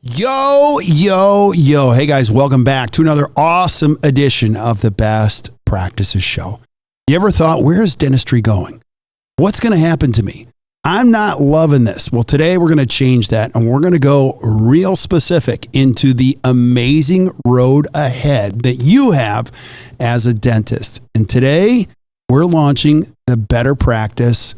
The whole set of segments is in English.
Yo, yo, yo. Hey guys, welcome back to another awesome edition of the Best Practices Show. You ever thought, where's dentistry going? What's going to happen to me? I'm not loving this. Well, today we're going to change that and we're going to go real specific into the amazing road ahead that you have as a dentist. And today we're launching the Better Practice,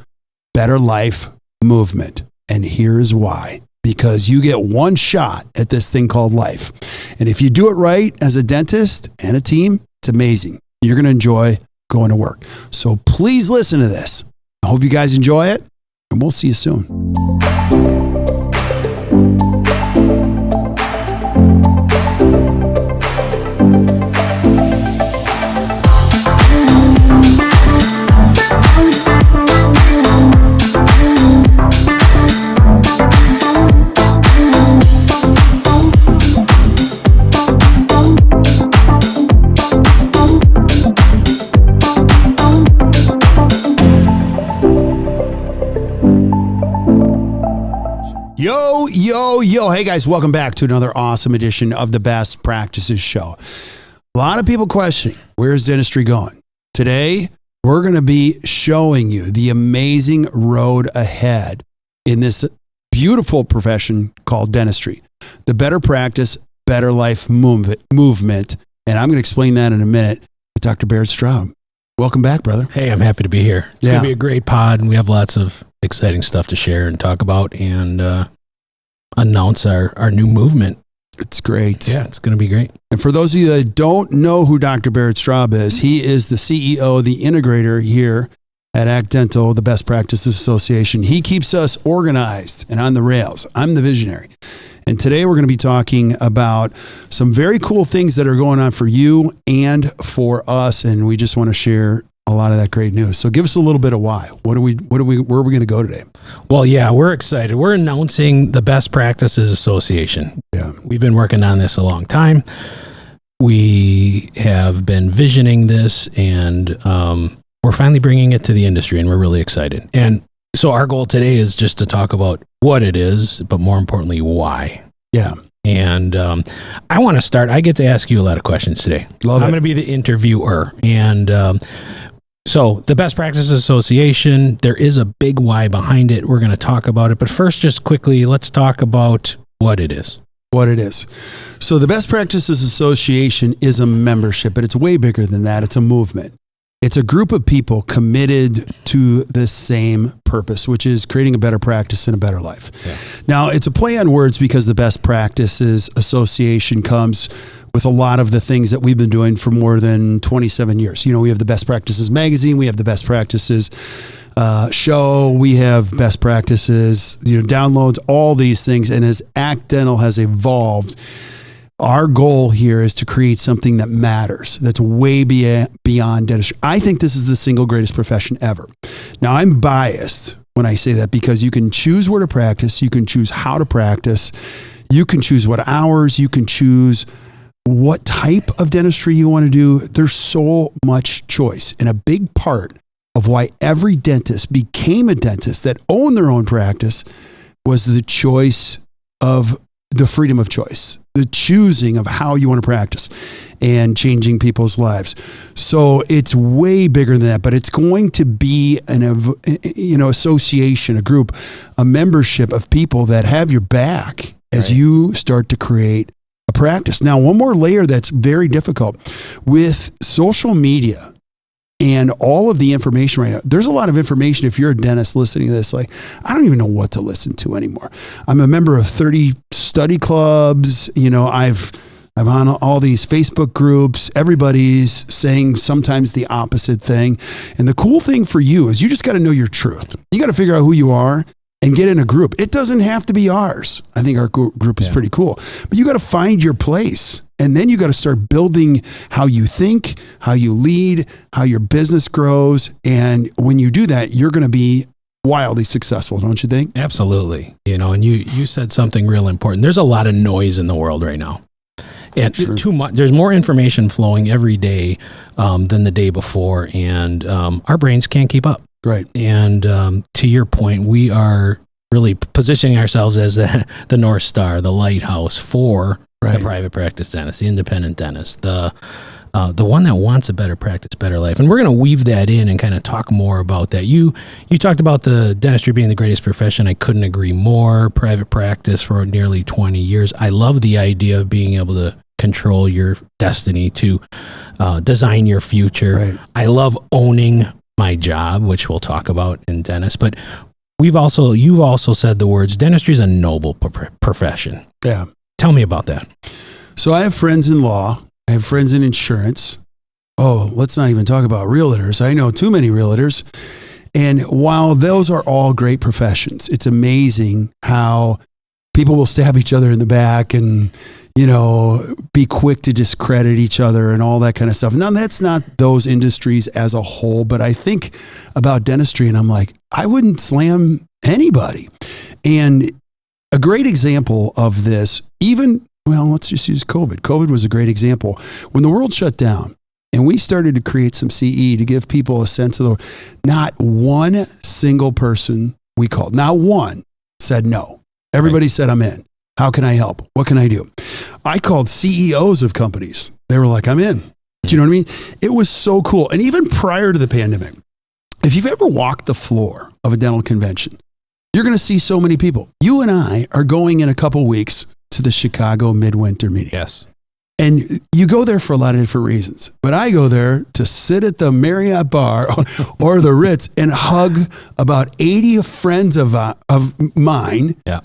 Better Life movement. And here's why. Because you get one shot at this thing called life. And if you do it right as a dentist and a team, it's amazing. You're going to enjoy going to work. So please listen to this. I hope you guys enjoy it, and we'll see you soon. Yo, yo, yo. Hey guys, welcome back to another awesome edition of the Best Practices Show. A lot of people questioning, where's dentistry going? Today, we're going to be showing you the amazing road ahead in this beautiful profession called dentistry. The Better Practice, Better Life movement. And I'm going to explain that in a minute with Dr. Barrett Straub. Welcome back, brother. Hey, I'm happy to be here. It's going to be a great pod, and we have lots of exciting stuff to share and talk about and announce our new movement. It's great. Yeah, it's going to be great. And for those of you that don't know who Dr. Barrett Straub is, he is the CEO, the integrator here at Act Dental, the Best Practices Association. He keeps us organized and on the rails. I'm the visionary. And today we're going to be talking about some very cool things that are going on for you and for us. And we just want to share a lot of that great news. So give us a little bit of why. Where are we going to go today? Well, yeah, we're excited. We're announcing the Best Practices Association. Yeah. We've been working on this a long time. We have been visioning this, and we're finally bringing it to the industry, and we're really excited. And so our goal today is just to talk about what it is, but more importantly, why. Yeah. And I want to start. I get to ask you a lot of questions today. Love it. I'm going to be the interviewer. And so the Best Practices Association, there is a big why behind it. We're going to talk about it. But first, just quickly, let's talk about what it is. What it is. So the Best Practices Association is a membership, but it's way bigger than that. It's a movement. It's a group of people committed to the same purpose, which is creating a better practice and a better life. Yeah. Now, it's a play on words because the Best Practices Association comes with a lot of the things that we've been doing for more than 27 years. You know, we have the Best Practices magazine, we have the Best Practices show, we have Best Practices, downloads, all these things. And as Act Dental has evolved, our goal here is to create something that matters, that's way beyond dentistry. I think this is the single greatest profession ever. Now, I'm biased when I say that because you can choose where to practice, you can choose how to practice, you can choose what hours, you can choose what type of dentistry you want to do. There's so much choice. And a big part of why every dentist became a dentist that owned their own practice was the choice of the freedom of choice, the choosing of how you want to practice and changing people's lives. So it's way bigger than that, but it's going to be an association, a group, a membership of people that have your back as you start to create a practice. Now, one more layer that's very difficult with social media and all of the information right now. There's a lot of information. If you're a dentist listening to this, like, I don't even know what to listen to anymore. I'm a member of 30 study clubs. I'm on all these Facebook groups. Everybody's saying sometimes the opposite thing. And the cool thing for you is you just got to know your truth. You got to figure out who you are and get in a group. It doesn't have to be ours. I think our group is pretty cool, but you got to find your place. And then you got to start building how you think, how you lead, how your business grows. And when you do that, you're going to be wildly successful, don't you think? Absolutely. And you said something real important. There's a lot of noise in the world right now. And too much. There's more information flowing every day than the day before. And our brains can't keep up. Right. And to your point, we are really positioning ourselves as the North Star, the lighthouse for the private practice dentist, the independent dentist, the one that wants a better practice, better life. And we're going to weave that in and kind of talk more about that. You talked about the dentistry being the greatest profession. I couldn't agree more. Private practice for nearly 20 years. I love the idea of being able to control your destiny, to design your future. Right. I love owning my job, which we'll talk about in dentist. But you've also said the words, dentistry is a noble profession. Yeah. Tell me about that. So I have friends in law. I have friends in insurance. Oh, let's not even talk about realtors. I know too many realtors. And while those are all great professions, it's amazing how people will stab each other in the back and, be quick to discredit each other and all that kind of stuff. Now, that's not those industries as a whole, but I think about dentistry and I'm like, I wouldn't slam anybody. And a great example of this, let's just use COVID. COVID was a great example. When the world shut down and we started to create some CE to give people a sense of not one single person we called, not one said no. Everybody said, I'm in. How can I help? What can I do? I called CEOs of companies. They were like, I'm in. Do you know what I mean? It was so cool. And even prior to the pandemic, if you've ever walked the floor of a dental convention, you're going to see so many people. You and I are going in a couple weeks to the Chicago Midwinter meeting. Yes. And you go there for a lot of different reasons. But I go there to sit at the Marriott bar or the Ritz and hug about 80 friends of mine. Yeah.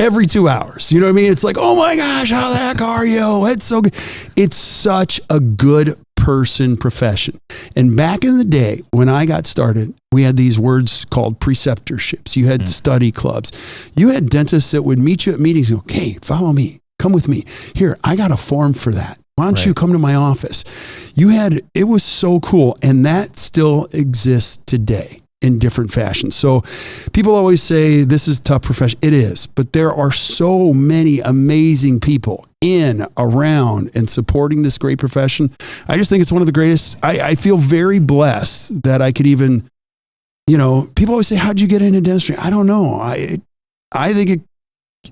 Every 2 hours. You know what I mean? It's like, oh my gosh, how the heck are you? It's so good. It's such a good person profession. And back in the day when I got started, we had these words called preceptorships. You had study clubs. You had dentists that would meet you at meetings and go, hey, follow me. Come with me. Here, I got a form for that. Why don't you come to my office? It was so cool. And that still exists today in different fashions. So people always say this is a tough profession. It is, but there are so many amazing people in, around, and supporting this great profession. I just think it's one of the greatest. I feel very blessed that I could even, people always say, how'd you get into dentistry? I don't know. I think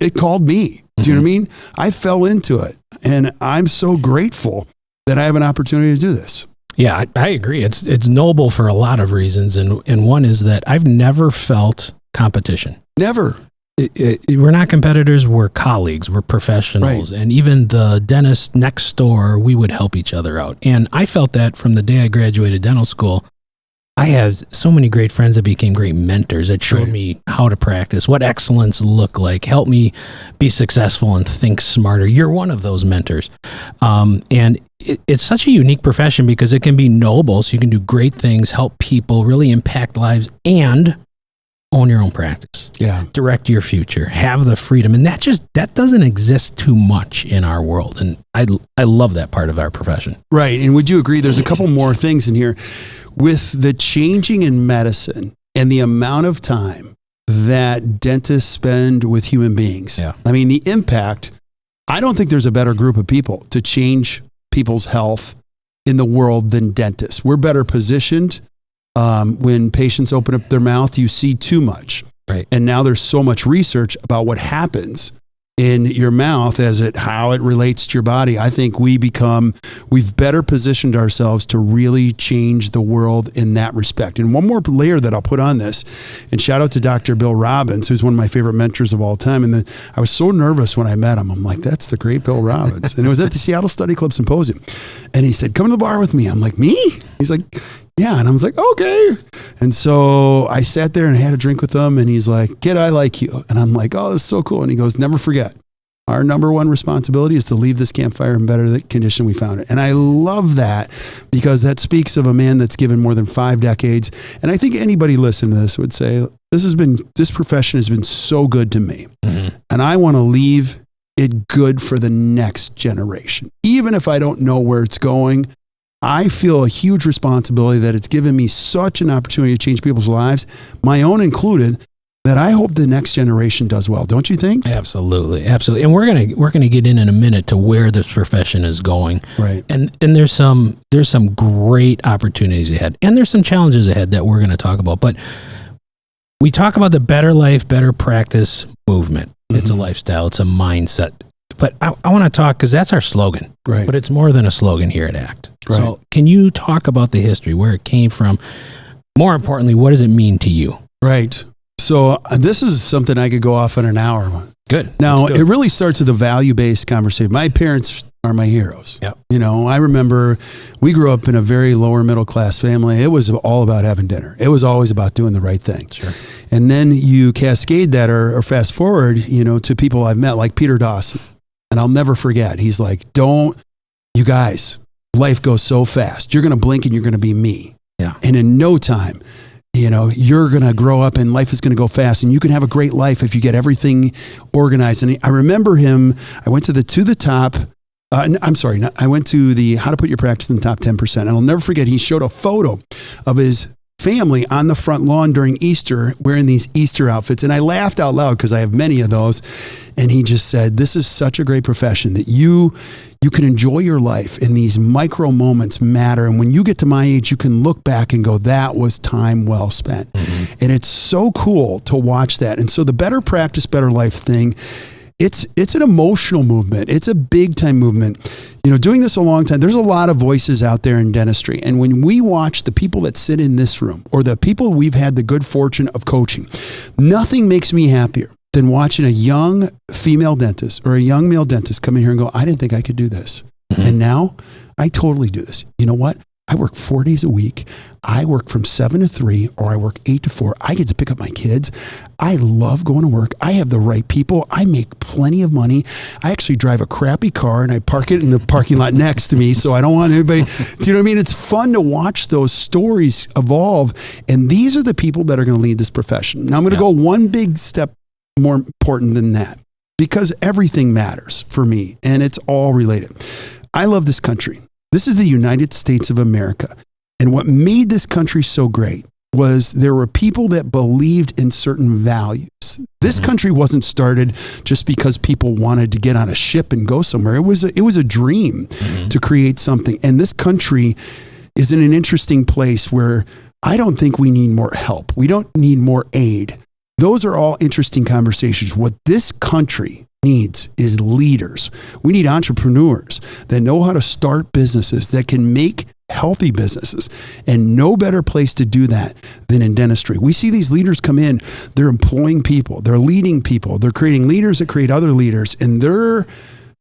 it called me. Do you know what I mean? I fell into it and I'm so grateful that I have an opportunity to do this. Yeah, I agree. It's noble for a lot of reasons. And one is that I've never felt competition. Never. We're not competitors. We're colleagues. We're professionals. Right. And even the dentist next door, we would help each other out. And I felt that from the day I graduated dental school. I have so many great friends that became great mentors that showed me how to practice, what excellence looked like, helped me be successful and think smarter. You're one of those mentors. And it's such a unique profession because it can be noble. So you can do great things, help people, really impact lives, and own your own practice. Yeah. Direct your future, have the freedom. And that doesn't exist too much in our world. And I love that part of our profession. Right. And would you agree there's a couple more things in here with the changing in medicine and the amount of time that dentists spend with human beings? Yeah. I mean, the impact, I don't think there's a better group of people to change people's health in the world than dentists. We're better positioned. When patients open up their mouth, you see too much. Right. And now there's so much research about what happens in your mouth how it relates to your body. I think we've better positioned ourselves to really change the world in that respect. And one more layer that I'll put on this, and shout out to Dr. Bill Robbins, who's one of my favorite mentors of all time. And I was so nervous when I met him. I'm like, that's the great Bill Robbins. And it was at the Seattle Study Club Symposium. And he said, come to the bar with me. I'm like, me? He's like, yeah. And I was like, okay. And so I sat there and I had a drink with him and he's like, kid, I like you. And I'm like, oh, that's so cool. And he goes, never forget, our number one responsibility is to leave this campfire in better condition we found it. And I love that because that speaks of a man that's given more than 5 decades. And I think anybody listening to this would say, this profession has been so good to me. Mm-hmm. And I want to leave it good for the next generation. Even if I don't know where it's going, I feel a huge responsibility that it's given me such an opportunity to change people's lives, my own included, that I hope the next generation does well. Don't you think? Absolutely. Absolutely. And we're gonna get in a minute to where this profession is going. Right. And there's some great opportunities ahead. And there's some challenges ahead that we're going to talk about. But we talk about the better life, better practice movement. It's a lifestyle. It's a mindset. But I want to talk, because that's our slogan. Right. But it's more than a slogan here at ACT. Right. So can you talk about the history, where it came from? More importantly, what does it mean to you? Right. So this is something I could go off in an hour. Good. Now, it really starts with a value-based conversation. My parents are my heroes. Yep. You know, I remember we grew up in a very lower middle class family. It was all about having dinner. It was always about doing the right thing. Sure. And then you cascade that or fast forward, you know, to people I've met like Peter Dawson. And I'll never forget. He's like, you guys, life goes so fast. You're going to blink and you're going to be me. Yeah. And in no time, you know, you're going to grow up and life is going to go fast, and you can have a great life if you get everything organized. And I remember him, I went to the top. I went to the how to put your practice in the top 10%. And I'll never forget, he showed a photo of his family on the front lawn during Easter wearing these Easter outfits. And I laughed out loud because I have many of those. And he just said, this is such a great profession that you can enjoy your life, and these micro moments matter. And when you get to my age, you can look back and go, that was time well spent. Mm-hmm. And it's so cool to watch that. And so the better practice, better life thing, it's an emotional movement. It's a big time movement. You know, doing this a long time, there's a lot of voices out there in dentistry. And when we watch the people that sit in this room or the people we've had the good fortune of coaching, nothing makes me happier than watching a young female dentist or a young male dentist come in here and go, I didn't think I could do this. Mm-hmm. And now I totally do this. You know what? I work 4 days a week. I work from 7 to 3, or I work 8 to 4. I get to pick up my kids. I love going to work. I have the right people. I make plenty of money. I actually drive a crappy car and I park it in the parking lot next to me. So I don't want anybody, do you know what I mean? It's fun to watch those stories evolve. And these are the people that are going to lead this profession. Now I'm going to go one big step more important than that, because everything matters for me and it's all related. I love this country. This is the United States of America. And what made this country so great was there were people that believed in certain values. This country wasn't started just because people wanted to get on a ship and go somewhere. It was a dream to create something. And this country is in an interesting place where I don't think we need more help. We don't need more aid. Those are all interesting conversations. What this country needs is leaders. We need entrepreneurs that know how to start businesses, that can make healthy businesses. And no better place to do that than in dentistry. We see these leaders come in, they're employing people, they're leading people, they're creating leaders that create other leaders, and they're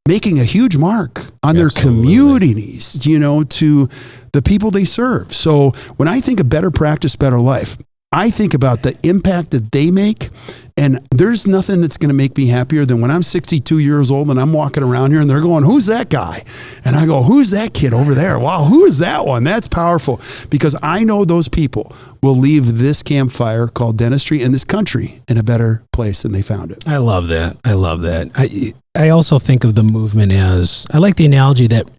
making a huge mark on their communities, you know, to the people they serve. So when I think of better practice, better life, I think about the impact that they make, and there's nothing that's going to make me happier than when I'm 62 years old and I'm walking around here and they're going, who's that guy? And I go, who's that kid over there? Wow, who is that one? That's powerful, because I know those people will leave this campfire called dentistry and this country in a better place than they found it. I love that. I love that. I also think of the movement as, I like the analogy that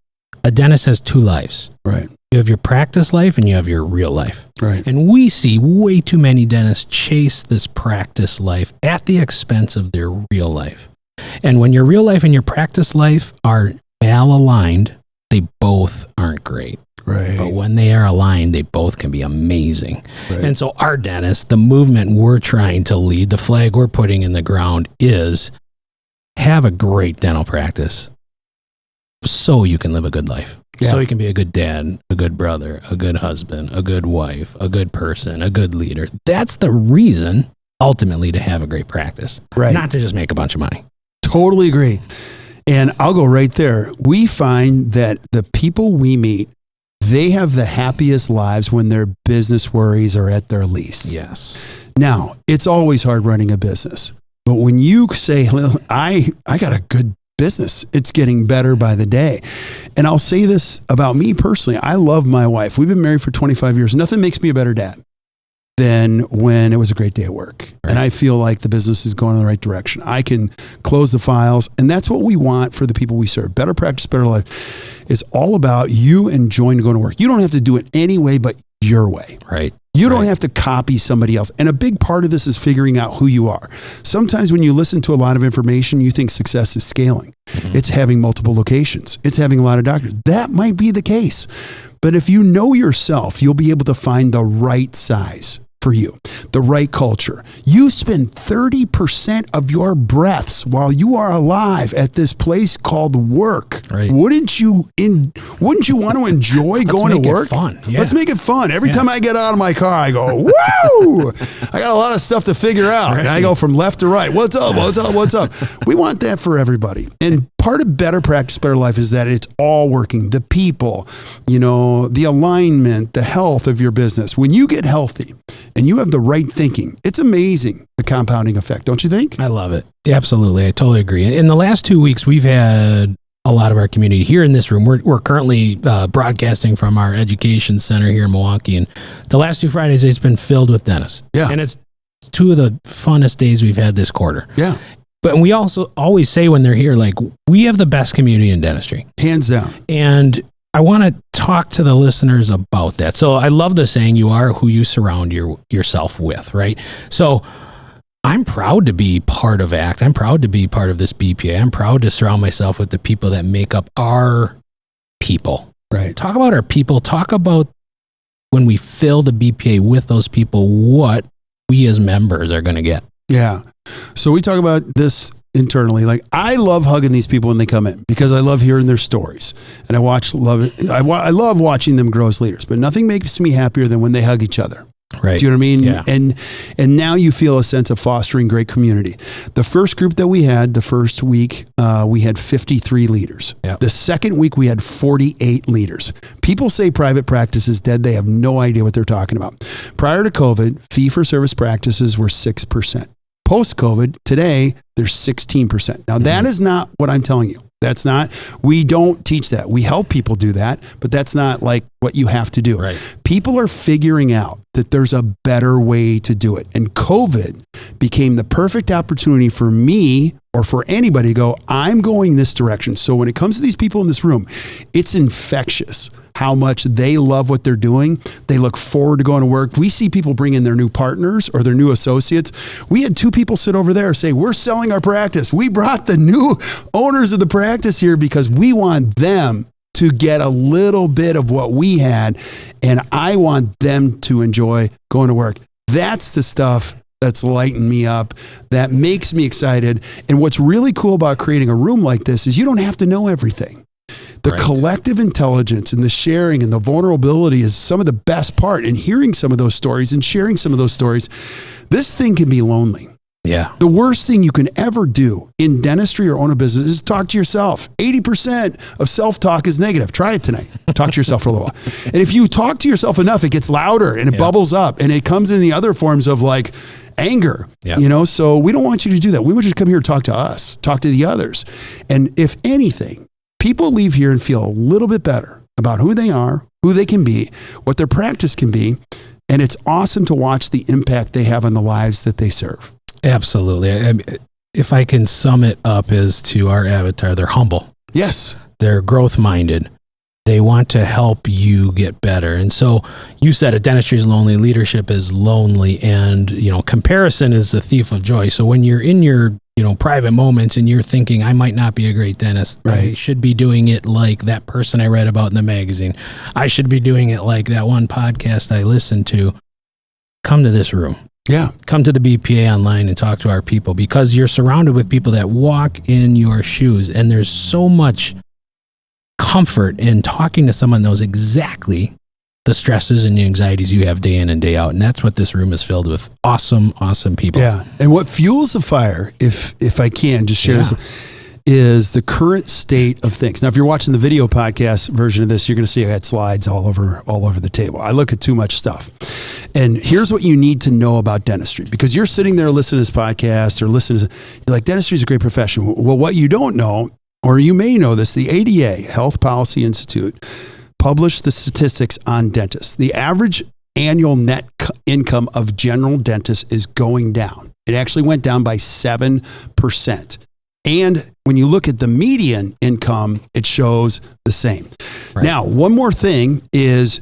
a dentist has two lives. Right. You have your practice life and you have your real life. Right. And we see way too many dentists chase this practice life at the expense of their real life. And when your real life and your practice life are malaligned, they both aren't great. Right. But when they are aligned, they both can be amazing. Right. And so our dentists, the movement we're trying to lead, the flag we're putting in the ground is have a great dental practice so you can live a good life. Yeah. So you can be a good dad, a good brother, a good husband, a good wife, a good person, a good leader. That's the reason, ultimately, to have a great practice. Right. Not to just make a bunch of money. Totally agree. And I'll go right there. We find that the people we meet, they have the happiest lives when their business worries are at their least. Yes. Now, it's always hard running a business. But when you say, I got a good business, it's getting better by the day. And I'll say this about me personally. I love my wife. We've been married for 25 years. Nothing makes me a better dad than when it was a great day at work. Right. And I feel like the business is going in the right direction. I can close the files. And that's what we want for the people we serve. Better practice, better life is all about you enjoying going to work. You don't have to do it any way but your way. Right. You don't have to copy somebody else. And a big part of this is figuring out who you are. Sometimes when you listen to a lot of information, you think success is scaling. Mm-hmm. It's having multiple locations. It's having a lot of doctors. That might be the case. But if you know yourself, you'll be able to find the right size for you, the right culture. You spend 30% of your breaths while you are alive at this place called work. Right. Wouldn't you want to enjoy going to work? Fun. Yeah. Let's make it fun. Every time I get out of my car, I go, woo! I got a lot of stuff to figure out. Right. And I go from left to right. What's up? What's up? What's up? We want that for everybody. And part of Better Practice, Better Life is that it's all working. The people, the alignment, the health of your business. When you get healthy and you have the right thinking, it's amazing, the compounding effect, don't you think? I love it. Absolutely. I totally agree. In the last 2 weeks, we've had a lot of our community here in this room. We're currently broadcasting from our education center here in Milwaukee. And the last 2 Fridays, it's been filled with dentists. Yeah. And it's 2 of the funnest days we've had this quarter. Yeah. But we also always say when they're here, like, we have the best community in dentistry. Hands down. And I want to talk to the listeners about that. So I love the saying, you are who you surround yourself with, right? So I'm proud to be part of ACT. I'm proud to be part of this BPA. I'm proud to surround myself with the people that make up our people. Right. Talk about our people. Talk about when we fill the BPA with those people, what we as members are going to get. Yeah. So we talk about this internally. Like, I love hugging these people when they come in because I love hearing their stories, and I love watching them grow as leaders. But nothing makes me happier than when they hug each other. Right. Do you know what I mean? Yeah. And now you feel a sense of fostering great community. The first group that we had, the first week, we had 53 leaders. Yep. The second week, we had 48 leaders. People say private practice is dead. They have no idea what they're talking about. Prior to COVID, fee-for-service practices were 6%. Post-COVID, today, they're 16%. Now, that is not what I'm telling you. We don't teach that. We help people do that, but that's not like what you have to do. Right. People are figuring out that there's a better way to do it. And COVID became the perfect opportunity for me or for anybody to go, I'm going this direction. So when it comes to these people in this room, it's infectious how much they love what they're doing. They look forward to going to work. We see people bring in their new partners or their new associates. We had 2 people sit over there say, we're selling our practice. We brought the new owners of the practice here because we want them to get a little bit of what we had, and I want them to enjoy going to work. That's the stuff that's lighting me up, that makes me excited. And what's really cool about creating a room like this is you don't have to know everything. The collective intelligence and the sharing and the vulnerability is some of the best part. And hearing some of those stories and sharing some of those stories, this thing can be lonely. Yeah. The worst thing you can ever do in dentistry or own a business is talk to yourself. 80% of self-talk is negative. Try it tonight. Talk to yourself for a little while. And if you talk to yourself enough, it gets louder and it bubbles up, and it comes in the other forms of like anger, so we don't want you to do that. We want you to come here and talk to us, talk to the others. And if anything, people leave here and feel a little bit better about who they are, who they can be, what their practice can be. And it's awesome to watch the impact they have on the lives that they serve. Absolutely. I mean, if I can sum it up as to our avatar, they're humble. Yes. They're growth minded. They want to help you get better. And so you said it, dentistry is lonely, leadership is lonely, and, comparison is the thief of joy. So when you're in your, private moments and you're thinking, I might not be a great dentist. Right. I should be doing it like that person I read about in the magazine. I should be doing it like that one podcast I listened to. Come to this room. Yeah. Come to the BPA online and talk to our people, because you're surrounded with people that walk in your shoes, and there's so much comfort in talking to someone that knows exactly the stresses and the anxieties you have day in and day out. And that's what this room is filled with. Awesome, awesome people. Yeah. And what fuels the fire, if I can just share this, is the current state of things. Now, if you're watching the video podcast version of this, you're going to see I had slides all over the table. I look at too much stuff. And here's what you need to know about dentistry, because you're sitting there listening to this podcast or you're like, dentistry is a great profession. Well, what you don't know, or you may know this, the ADA, Health Policy Institute, published the statistics on dentists. The average annual net income of general dentists is going down. It actually went down by 7%. And when you look at the median income, it shows the same. Right. Now, one more thing is,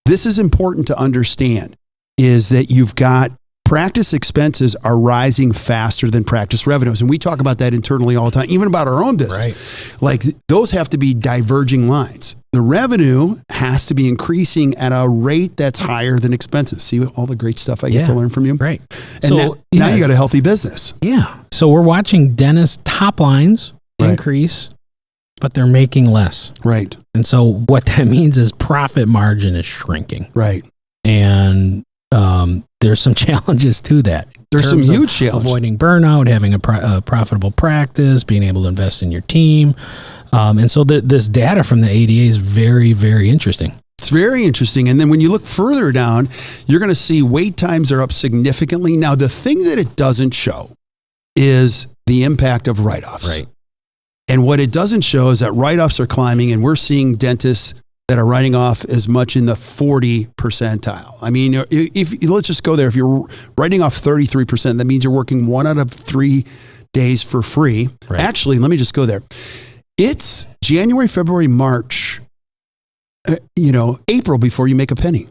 this is important to understand, is that you've got practice expenses are rising faster than practice revenues. And we talk about that internally all the time, even about our own business. Right. Like, those have to be diverging lines. the revenue has to be increasing at a rate that's higher than expenses. See all the great stuff I get to learn from you? Right. And so now you got a healthy business. Yeah. So we're watching dentists' top lines increase, but they're making less. Right. And so what that means is profit margin is shrinking. Right. And there's some challenges to that. There's some huge challenges. Avoiding burnout, having a profitable practice, being able to invest in your team. And so this data from the ADA is very, very interesting. It's very interesting. And then when you look further down, you're going to see wait times are up significantly. Now, the thing that it doesn't show is the impact of write-offs. Right. And what it doesn't show is that write-offs are climbing, and we're seeing dentists that are writing off as much in the 40 percentile. I mean, if let's just go there. If you're writing off 33%, that means you're working 1 out of 3 days for free. Right. Actually, let me just go there. It's January, February, March, April before you make a penny.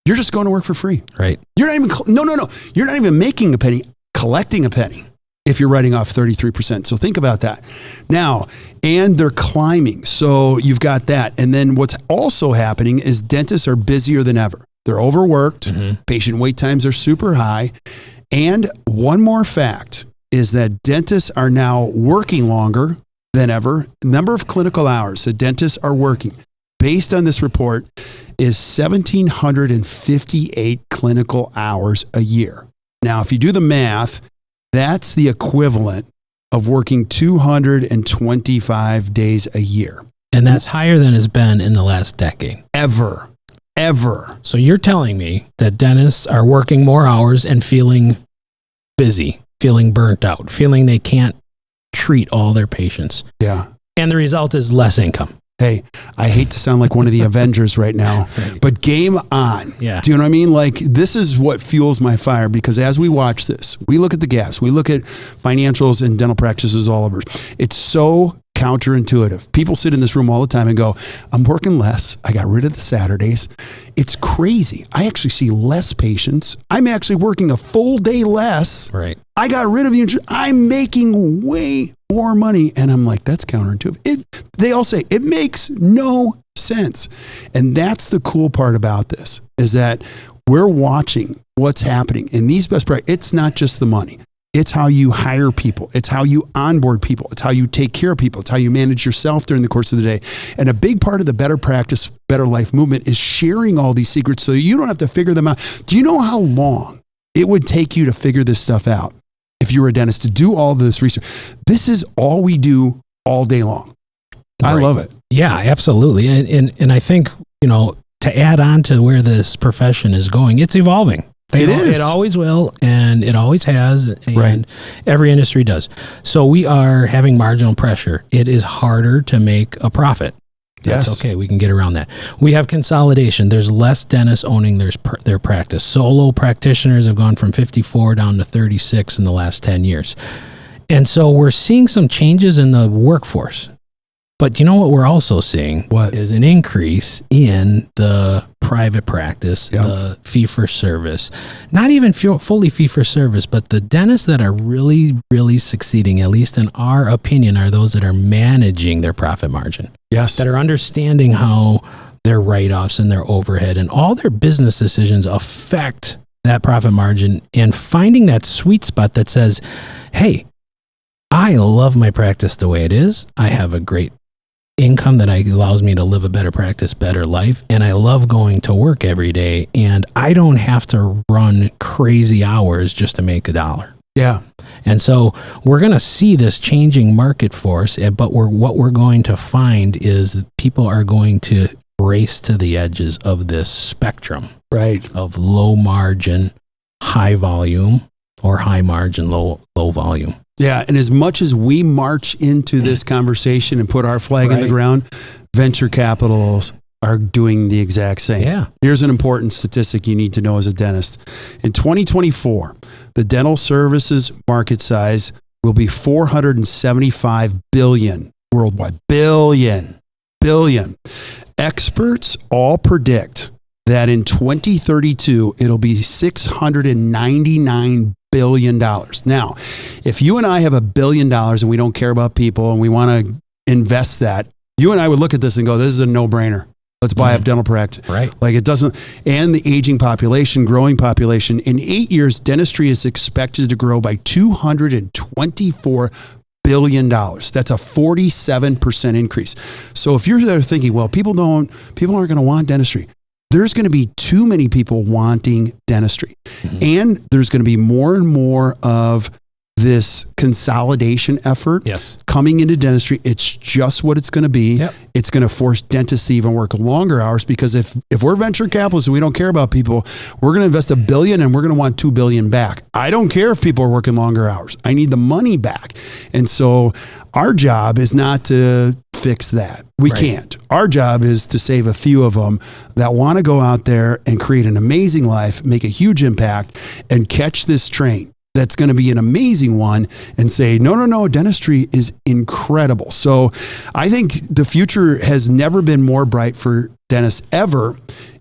You're just going to work for free. Right. You're not even, no. You're not even making a penny, collecting a penny if you're writing off 33%. So think about that. Now, and they're climbing. So you've got that. And then what's also happening is dentists are busier than ever. They're overworked. Mm-hmm. Patient wait times are super high. And one more fact is that dentists are now working longer than ever. Number of clinical hours that dentists are working, based on this report, is 1,758 clinical hours a year. Now, if you do the math, that's the equivalent of working 225 days a year. And that's higher than it's been in the last decade. Ever. So you're telling me that dentists are working more hours and feeling busy, feeling burnt out, feeling they can't treat all their patients. Yeah. And the result is less income. Hey, I hate to sound like one of the Avengers right now, but game on. Yeah. Do you know what I mean? Like, this is what fuels my fire, because as we watch this, we look at the gaps, we look at financials and dental practices all over. It's so counterintuitive. People sit in this room all the time and go, I'm working less. I got rid of the Saturdays. It's crazy. I actually see less patients. I'm actually working a full day less. Right. I got rid of the insurance. I'm making way more money. And I'm like, that's counterintuitive. They all say it makes no sense. And that's the cool part about this, is that we're watching what's happening in these best practices. It's not just the money. It's how you hire people. It's how you onboard people. It's how you take care of people. It's how you manage yourself during the course of the day. And a big part of the Better Practice, Better Life movement is sharing all these secrets so you don't have to figure them out. Do you know how long it would take you to figure this stuff out if you were a dentist, to do all this research? This is all we do all day long. I love it. Yeah, absolutely. And I think, to add on to where this profession is going, it's evolving. It always will, and it always has, and every industry does. So we are having marginal pressure. It is harder to make a profit. That's okay. We can get around that. We have consolidation. There's less dentists owning their practice. Solo practitioners have gone from 54 down to 36 in the last 10 years. And so we're seeing some changes in the workforce. But you know what we're also seeing is an increase in the private practice, the fee-for-service. Not even fully fee-for-service, but the dentists that are really, really succeeding, at least in our opinion, are those that are managing their profit margin. Yes. That are understanding how their write-offs and their overhead and all their business decisions affect that profit margin, and finding that sweet spot that says, hey, I love my practice the way it is. I have a great income that allows me to live a better practice, better life. And I love going to work every day, and I don't have to run crazy hours just to make $1. Yeah. And so we're going to see this changing market force, but what we're going to find is that people are going to race to the edges of this spectrum of low margin, high volume, or high margin, low volume. Yeah, and as much as we march into this conversation and put our flag in the ground, venture capitals are doing the exact same. Yeah. Here's an important statistic you need to know as a dentist. In 2024, the dental services market size will be $475 billion worldwide. Billion. Experts all predict that in 2032, it'll be $699 billion. Now, if you and I have $1 billion and we don't care about people and we want to invest that, You and I would look at this and go, this is a no-brainer. Let's buy up dental practice. Right. Like it doesn't, and the aging population, growing population. In 8 years, dentistry is expected to grow by $224 billion. That's a 47% increase. So if you're there thinking, well, people aren't going to want dentistry. There's going to be too many people wanting dentistry. And there's going to be more and more of this consolidation effort coming into dentistry. It's just what it's going to be. Yep. It's going to force dentists to even work longer hours, because if we're venture capitalists and we don't care about people, we're going to invest $1 billion and we're going to want $2 billion back. I don't care if people are working longer hours. I need the money back. And so our job is not to fix that. We can't. Our job is to save a few of them that want to go out there and create an amazing life, make a huge impact, and catch this train. That's going to be an amazing one, and say, no, dentistry is incredible. So I think the future has never been more bright for dentists ever,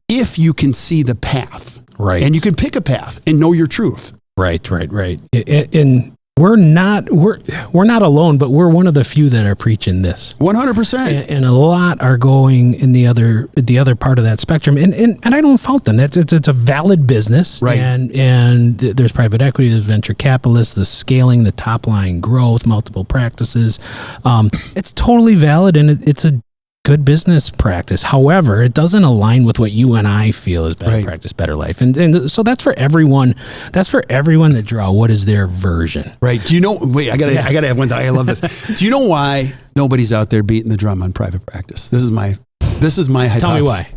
if you can see the path. Right. And you can pick a path and know your truth. Right. And we're not alone, but we're one of the few that are preaching this. 100%. And a lot are going in the other part of that spectrum. And I don't fault them. It's a valid business. Right. And there's private equity, there's venture capitalists, the scaling, the top line growth, multiple practices. It's totally valid, and it's a good business practice. However, it doesn't align with what you and I feel is better practice, better life. And so that's for everyone. That's for everyone that draw what is their version. Right. Do you know, wait, I gotta have one thing. I love this. Do you know why nobody's out there beating the drum on private practice? This is my hypothesis. Tell me why.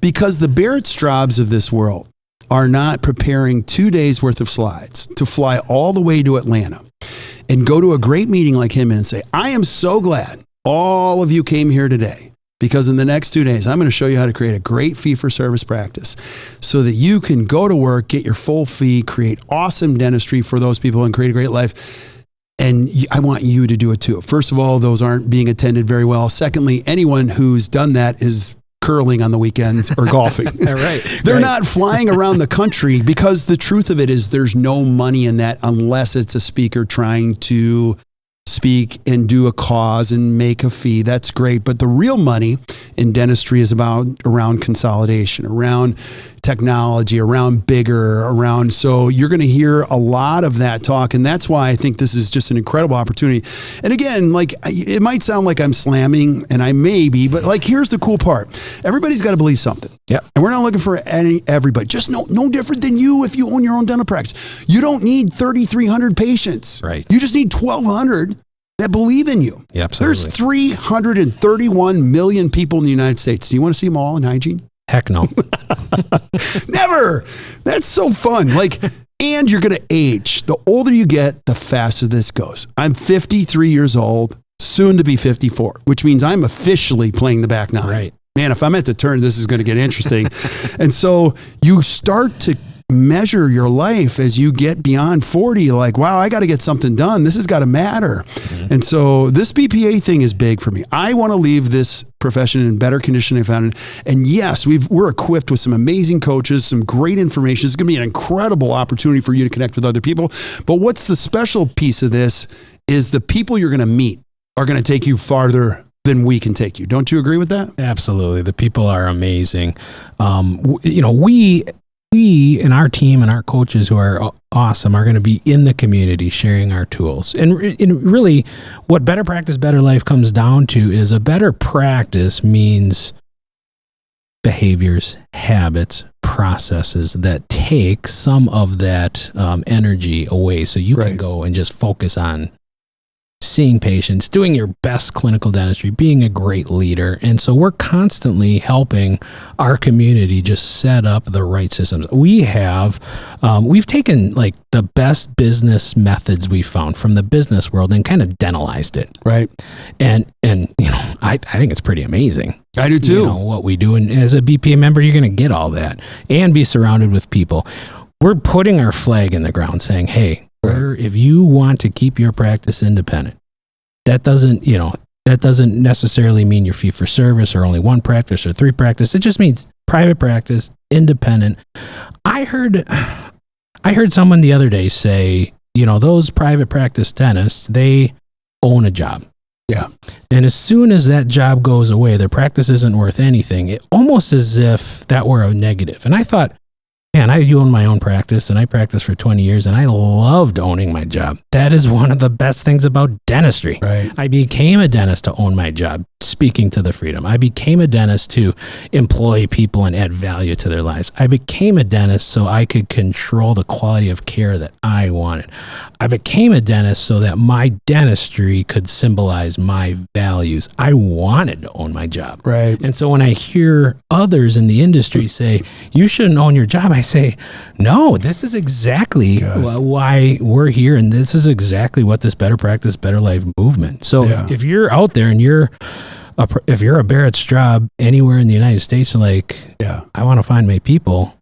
Because the Barrett Straubs of this world are not preparing 2 days worth of slides to fly all the way to Atlanta and go to a great meeting like him and say, I am so glad all of you came here today, because in the next 2 days, I'm going to show you how to create a great fee-for-service practice so that you can go to work, get your full fee, create awesome dentistry for those people, and create a great life. And I want you to do it too. First of all, those aren't being attended very well. Secondly, anyone who's done that is curling on the weekends or golfing. They're not flying around the country, because the truth of it is there's no money in that unless it's a speaker trying to speak and do a cause and make a fee. That's great. But the real money in dentistry is around consolidation, around technology, around bigger, so you're going to hear a lot of that talk. And that's why I think this is just an incredible opportunity. And again, like, it might sound like I'm slamming, and I may be, but like, here's the cool part. Everybody's got to believe something. Yeah. And we're not looking for everybody. Just no different than you if you own your own dental practice. You don't need 3,300 patients. Right. You just need 1,200 that believe in you. Yeah, absolutely. There's 331 million people in the United States. Do you want to see them all in hygiene? Heck no. Never. That's so fun. Like, and you're going to age. The older you get, the faster this goes. I'm 53 years old, soon to be 54, which means I'm officially playing the back nine. Right. Man, if I'm at the turn, this is going to get interesting. And so you start to measure your life as you get beyond 40, like, wow, I got to get something done. This has got to matter. Mm-hmm. And so this BPA thing is big for me. I want to leave this profession in better condition than I found it. And yes, we're equipped with some amazing coaches, some great information. It's going to be an incredible opportunity for you to connect with other people. But what's the special piece of this is the people you're going to meet are going to take you farther than we can take you. Don't you agree with that? Absolutely. The people are amazing. We and our team and our coaches who are awesome are going to be in the community sharing our tools. And really what better practice, better life comes down to is a better practice means behaviors, habits, processes that take some of that energy away, so you can go and just focus on seeing patients, doing your best clinical dentistry, being a great leader. And so we're constantly helping our community just set up the right systems. We've taken like the best business methods we found from the business world and kind of dentalized it. Right. And I think it's pretty amazing. I do too. What we do. And as a BPA member, you're going to get all that and be surrounded with people. We're putting our flag in the ground saying, hey, if you want to keep your practice independent, that doesn't necessarily mean you're fee for service or only one practice or three practice. It just means private practice, independent. I heard someone the other day say, those private practice dentists, they own a job. Yeah. And as soon as that job goes away, their practice isn't worth anything. It almost as if that were a negative. And I thought, man, I own my own practice and I practiced for 20 years and I loved owning my job. That is one of the best things about dentistry. Right. I became a dentist to own my job, speaking to the freedom. I became a dentist to employ people and add value to their lives. I became a dentist so I could control the quality of care that I wanted. I became a dentist so that my dentistry could symbolize my values. I wanted to own my job. Right. And so when I hear others in the industry say, you shouldn't own your job, I say, no, this is exactly why we're here. And this is exactly what this Better Practice, Better Life movement. So if you're out there and if you're a Barrett, Straub anywhere in the United States, and like, I want to find my people,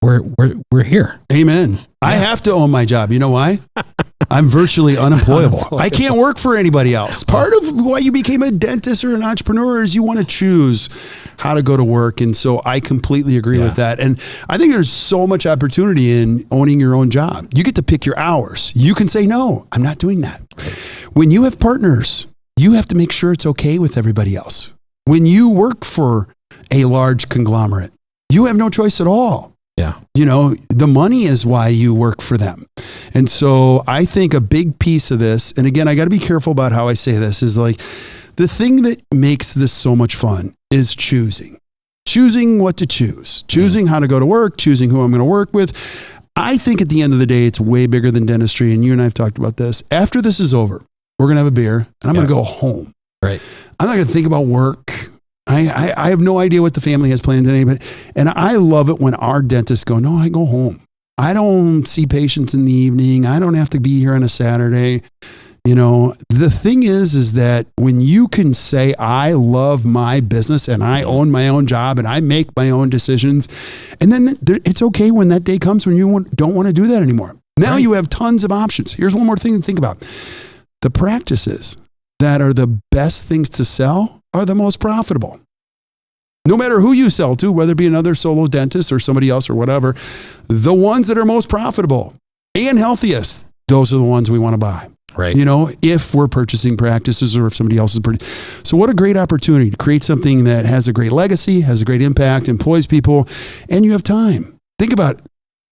we're here. Amen. I have to own my job. You know why? I'm virtually unemployable. I can't work for anybody else. Part of why you became a dentist or an entrepreneur is you want to choose how to go to work. And so I completely agree with that. And I think there's so much opportunity in owning your own job. You get to pick your hours. You can say, no, I'm not doing that. When you have partners, you have to make sure it's okay with everybody else. When you work for a large conglomerate, you have no choice at all. Yeah. You know, the money is why you work for them. And so I think a big piece of this, and again, I got to be careful about how I say this, is like the thing that makes this so much fun is choosing what to choosing how to go to work, choosing who I'm going to work with. I think at the end of the day, it's way bigger than dentistry. And you and I have talked about this. After this is over, we're going to have a beer and I'm going to go home. Right. I'm not going to think about work. I have no idea what the family has planned today, and I love it when our dentists go, no, I go home. I don't see patients in the evening. I don't have to be here on a Saturday. You know, the thing is that when you can say, I love my business and I own my own job and I make my own decisions, and then it's okay when that day comes when you don't want to do that anymore. Now you have tons of options. Here's one more thing to think about. The practices that are the best things to sell are the most profitable. No matter who you sell to, whether it be another solo dentist or somebody else or whatever, the ones that are most profitable and healthiest, those are the ones we want to buy. Right. You know, if we're purchasing practices or if somebody else is purchasing. So what a great opportunity to create something that has a great legacy, has a great impact, employs people, and you have time. Think about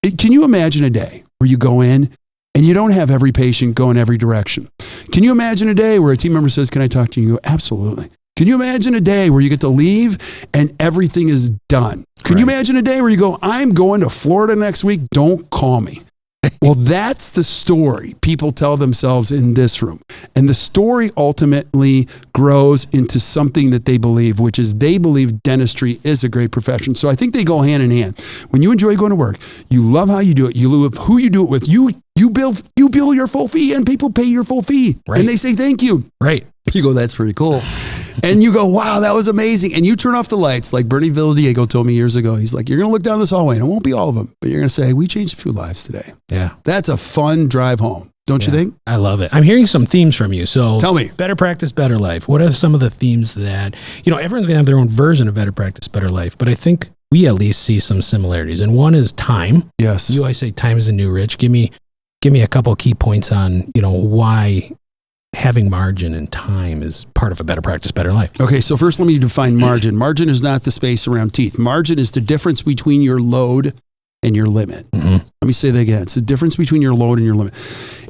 it. Can you imagine a day where you go in and you don't have every patient go in every direction? Can you imagine a day where a team member says, can I talk to you? You go, absolutely. Can you imagine a day where you get to leave and everything is done? Can you imagine a day where you go, I'm going to Florida next week, don't call me? Well, that's the story people tell themselves in this room. And the story ultimately grows into something that they believe, which is they believe dentistry is a great profession. So I think they go hand in hand. When you enjoy going to work, you love how you do it, you love who you do it with, you bill your full fee and people pay your full fee. Right. And they say thank you. Right. You go, that's pretty cool. And you go, wow, that was amazing. And you turn off the lights. Like Bernie Villadiego told me years ago, he's like, you're going to look down this hallway and it won't be all of them, but you're going to say, we changed a few lives today. Yeah. That's a fun drive home. Don't you think? I love it. I'm hearing some themes from you. So tell me. Better Practice, Better Life. What are some of the themes that, you know, everyone's going to have their own version of Better Practice, Better Life, but I think we at least see some similarities. And one is time. Yes. You always say time is the new rich. Give me a couple of key points on, you know, why having margin and time is part of a Better Practice, Better Life. Okay, so first let me define margin. Margin is not the space around teeth. Margin is the difference between your load and your limit. Mm-hmm. Let me say that again. It's the difference between your load and your limit.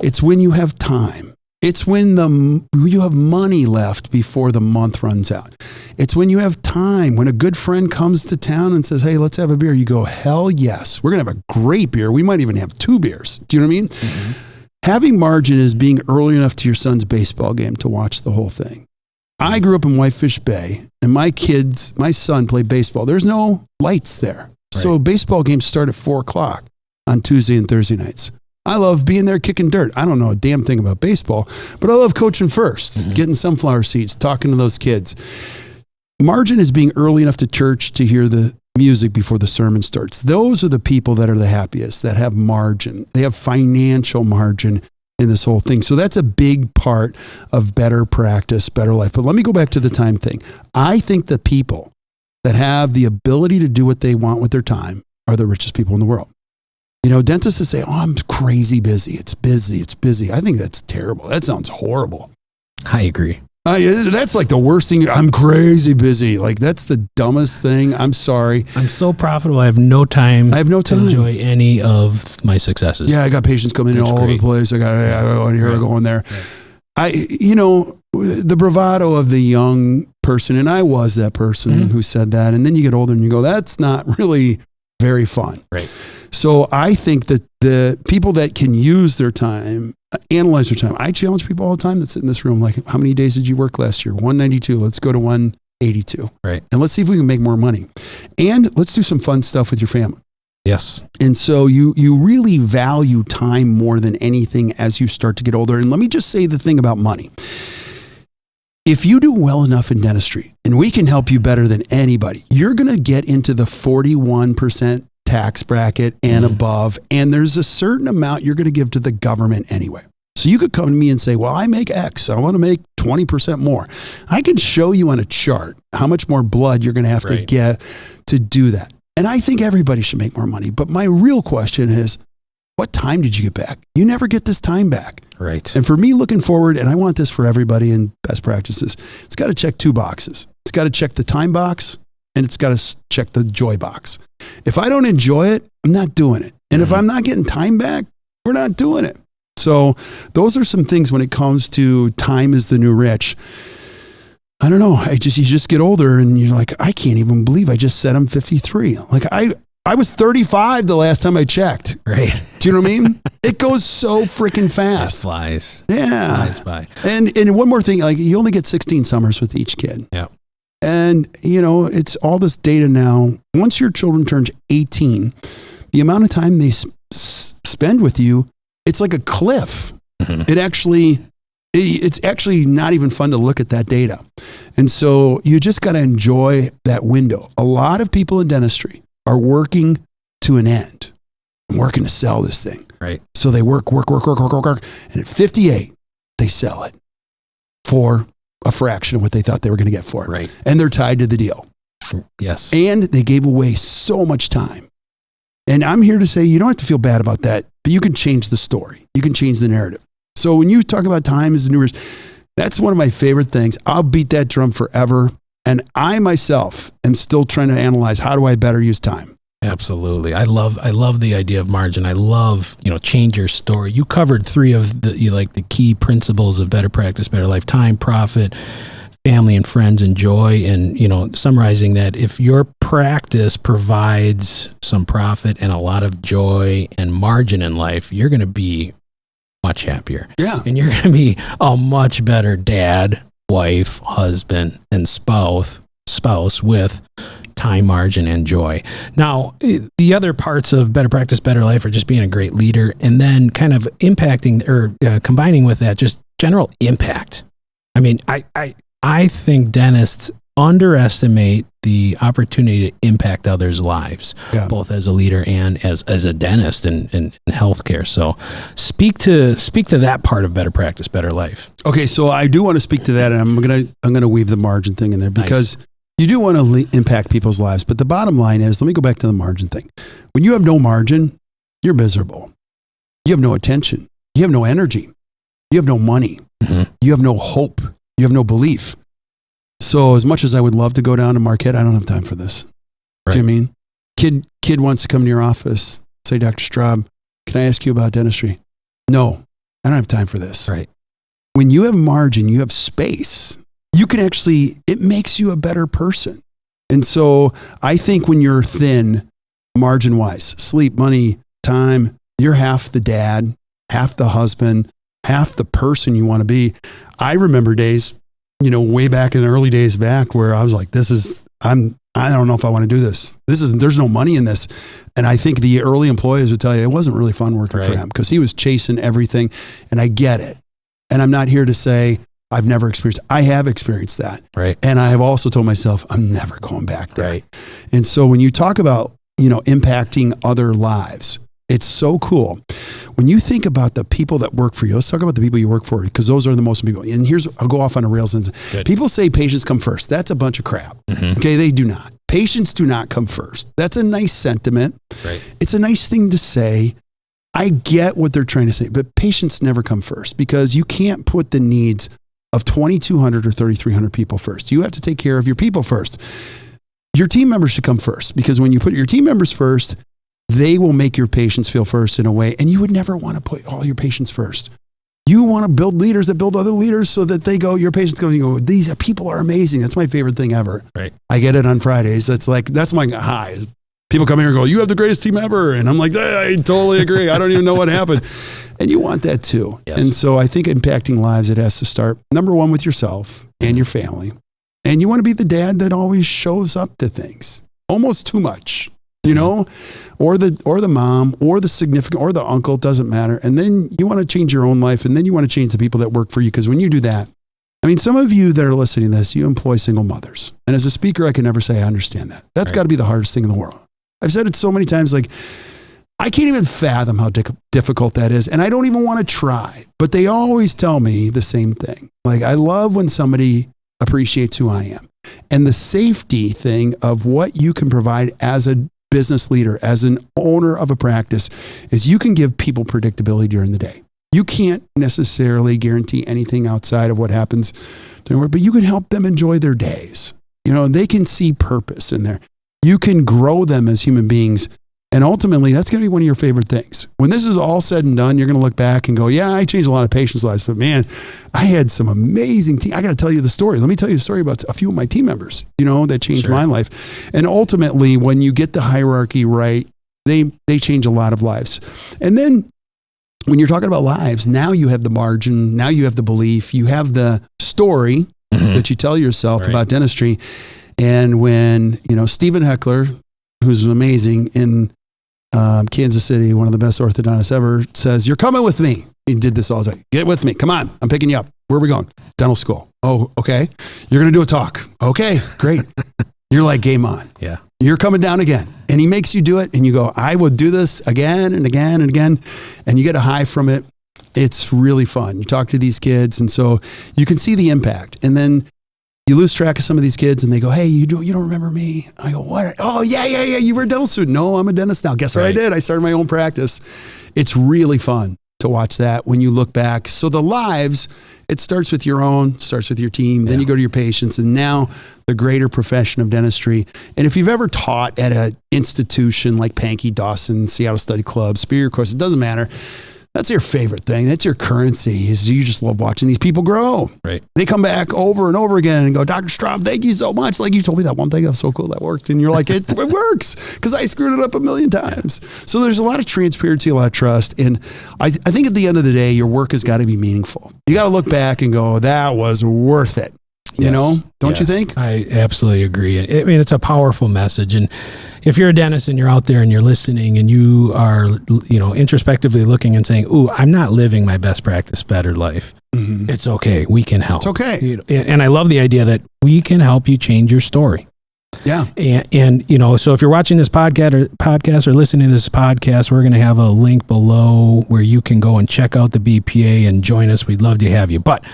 It's when you have time. It's when you have money left before the month runs out. It's when you have time. When a good friend comes to town and says, hey, let's have a beer. You go, hell yes. We're going to have a great beer. We might even have 2 beers. Do you know what I mean? Mm-hmm. Having margin is being early enough to your son's baseball game to watch the whole thing. I grew up in Whitefish Bay, and my son played baseball. There's no lights there. Right. So baseball games start at 4:00 on Tuesday and Thursday nights. I love being there kicking dirt. I don't know a damn thing about baseball, but I love coaching first, getting sunflower seeds, talking to those kids. Margin is being early enough to church to hear the music before the sermon starts. Those are the people that are the happiest, that have margin. They have financial margin in this whole thing. So that's a big part of Better Practice, Better Life. But let me go back to the time thing. I think the people that have the ability to do what they want with their time are the richest people in the world. You know, dentists say, oh, I'm crazy busy. It's busy. I think that's terrible. That sounds horrible. I agree. That's like the worst thing. I'm crazy busy. Like that's the dumbest thing. I'm sorry. I'm so profitable. I have no time. I have no time to enjoy any of my successes. Yeah, I got patients coming in all over the place. I got going here, going there. The bravado of the young person, and I was that person who said that. And then you get older and you go, that's not really very fun. Right. So I think that the people that can use their time, analyze their time. I challenge people all the time that sit in this room, like, how many days did you work last year? 192. Let's go to 182. Right. And let's see if we can make more money. And let's do some fun stuff with your family. Yes. And so you really value time more than anything as you start to get older. And let me just say the thing about money. If you do well enough in dentistry, and we can help you better than anybody, you're going to get into the 41% tax bracket and above. And there's a certain amount you're going to give to the government anyway. So you could come to me and say, well, I make X. I want to make 20% more. I can show you on a chart how much more blood you're going to have to get to do that. And I think everybody should make more money. But my real question is, what time did you get back? You never get this time back. Right. And for me looking forward, and I want this for everybody in best practices, it's got to check two boxes. It's got to check the time box, and it's got to check the joy box. If I don't enjoy it, I'm not doing it. And if I'm not getting time back, we're not doing it. So those are some things when it comes to time is the new rich. I don't know. You just get older and you're like, I can't even believe I just said I'm 53. Like I was 35 the last time I checked. Right. Do you know what I mean? It goes so freaking fast. It flies. Yeah. Flies by. And one more thing, like you only get 16 summers with each kid. Yeah. And it's all this data now. Once your children turn 18, the amount of time they spend with you, it's like a cliff. It's actually not even fun to look at that data. And so you just got to enjoy that window. A lot of people in dentistry are working to an end, working to sell this thing. Right. So they work. And at 58, they sell it for a fraction of what they thought they were going to get for it. Right. And they're tied to the deal. Yes. And they gave away so much time. And I'm here to say you don't have to feel bad about that, but you can change the story. You can change the narrative. So when you talk about time as the new rich, that's one of my favorite things. I'll beat that drum forever. And I myself am still trying to analyze how do I better use time. Absolutely. I love the idea of margin. I love, change your story. You covered three of the key principles of better practice, better life: time, profit, family and friends, and joy. And, summarizing that, if your practice provides some profit and a lot of joy and margin in life, you're going to be much happier. Yeah. And you're going to be a much better dad, wife, husband, and spouse with time, margin, and joy. Now, the other parts of better practice, better life are just being a great leader, and then kind of impacting or combining with that just general impact. I mean, I think dentists underestimate the opportunity to impact others' lives, both as a leader and as a dentist in healthcare. So speak to that part of better practice, better life. Okay, so I do want to speak to that, and I'm gonna weave the margin thing in there because you do want to impact people's lives. But the bottom line is, let me go back to the margin thing. When you have no margin, you're miserable. You have no attention. You have no energy. You have no money. You have no hope. You have no belief. So as much as I would love to go down to Marquette, I don't have time for this. Right. Do you know what I mean? Kid wants to come to your office, say, Dr. Straub, can I ask you about dentistry? No, I don't have time for this. Right. When you have margin, you have space. You can it makes you a better person. And so I think when you're thin, margin-wise, sleep, money, time, you're half the dad, half the husband, half the person you want to be. I remember days, way back in the early days back where I was like, I don't know if I want to do this. There's no money in this. And I think the early employees would tell you it wasn't really fun working for him because he was chasing everything. And I get it. And I'm not here to say I've never experienced it. I have experienced that. Right. And I have also told myself I'm never going back there. Right. And so when you talk about, impacting other lives, it's so cool. When you think about the people that work for you, let's talk about the people you work for, because those are the most people. And I'll go off on a rails. And people say patients come first. That's a bunch of crap. Okay, they do not. Patients do not come first. That's a nice sentiment. Right. It's a nice thing to say. I get what they're trying to say, but patients never come first because you can't put the needs of 2,200 or 3,300 people first. You have to take care of your people first. Your team members should come first, because when you put your team members first, they will make your patients feel first in a way. And you would never want to put all your patients first. You want to build leaders that build other leaders so that they go, your patients go, you go, these people are amazing. That's my favorite thing ever. Right. I get it on Fridays. That's my high. People come here and go, you have the greatest team ever. And I'm like, I totally agree. I don't even know what happened. And you want that too. Yes. And so I think impacting lives, it has to start, number one, with yourself and your family. And you want to be the dad that always shows up to things, almost too much, you know, or the mom or the significant or the uncle, doesn't matter. And then you want to change your own life, and then you want to change the people that work for you. Because when you do that, I mean, some of you that are listening to this, you employ single mothers. And as a speaker, I can never say I understand that. That's got to be the hardest thing in the world. I've said it so many times, like, I can't even fathom how difficult that is. And I don't even want to try, but they always tell me the same thing. Like, I love when somebody appreciates who I am. And the safety thing of what you can provide as a business leader, as an owner of a practice, is you can give people predictability during the day. You can't necessarily guarantee anything outside of what happens during work, but you can help them enjoy their days. You know, they can see purpose in there. You can grow them as human beings. And ultimately, that's going to be one of your favorite things. When this is all said and done, you're going to look back and go, yeah, I changed a lot of patients' lives, but man, I had some amazing team. I got to tell you the story. Let me tell you a story about a few of my team members, you know, that changed my life. And ultimately, when you get the hierarchy right, they change a lot of lives. And then when you're talking about lives, now you have the margin, now you have the belief, you have the story that you tell yourself about dentistry. And when, you know, Stephen Heckler, who's amazing in Kansas City, one of the best orthodontists ever, says, you're coming with me. He did this all the time. Get with me. Come on. I'm picking you up. Where are we going? Dental school. Oh, okay. You're going to do a talk. Okay, great. You're like, game on. Yeah. You're coming down again. And he makes you do it. And you go, I will do this again and again and again. And you get a high from it. It's really fun. You talk to these kids. And so you can see the impact. And then you lose track of some of these kids and they go, hey, you don't remember me? I go, what? Oh, yeah. You were a dental student. No, I'm a dentist now. Guess what I did? I started my own practice. It's really fun to watch that when you look back. So the lives, it starts with your own, starts with your team. Then you go to your patients, and now the greater profession of dentistry. And if you've ever taught at an institution like Pankey, Dawson, Seattle Study Club, Superior Course, it doesn't matter. That's your favorite thing. That's your currency, is you just love watching these people grow. Right. They come back over and over again and go, Dr. Straub, thank you so much. Like, you told me that one thing that was so cool that worked. And you're like, it works, because I screwed it up a million times. So there's a lot of transparency, a lot of trust. And I think at the end of the day, your work has got to be meaningful. You got to look back and go, that was worth it. You know, don't you think? I absolutely agree. I mean, it's a powerful message. And if you're a dentist and you're out there and you're listening and you are, you know, introspectively looking and saying, ooh, I'm not living my best practice, better life. It's okay. We can help. It's okay. And I love the idea that we can help you change your story. Yeah. And you know, so if you're watching this podcast or listening to this podcast, we're going to have a link below where you can go and check out the BPA and join us. We'd love to have you. But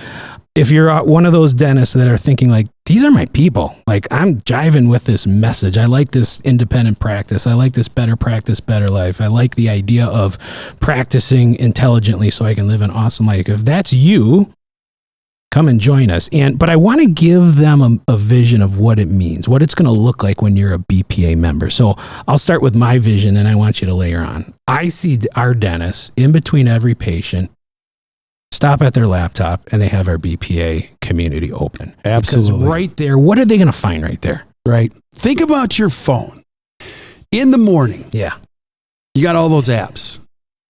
if you're one of those dentists that are thinking like, these are my people, like, I'm jiving with this message. I like this independent practice. I like this better practice, better life. I like the idea of practicing intelligently so I can live an awesome life. If that's you, come and join us. But I want to give them a vision of what it means, what it's going to look like when you're a BPA member. So I'll start with my vision, and I want you to layer on. I see our dentists in between every patient stop at their laptop, and they have our BPA community open. Absolutely. Because right there, what are they going to find right there? Right. Think about your phone. In the morning. Yeah. You got all those apps.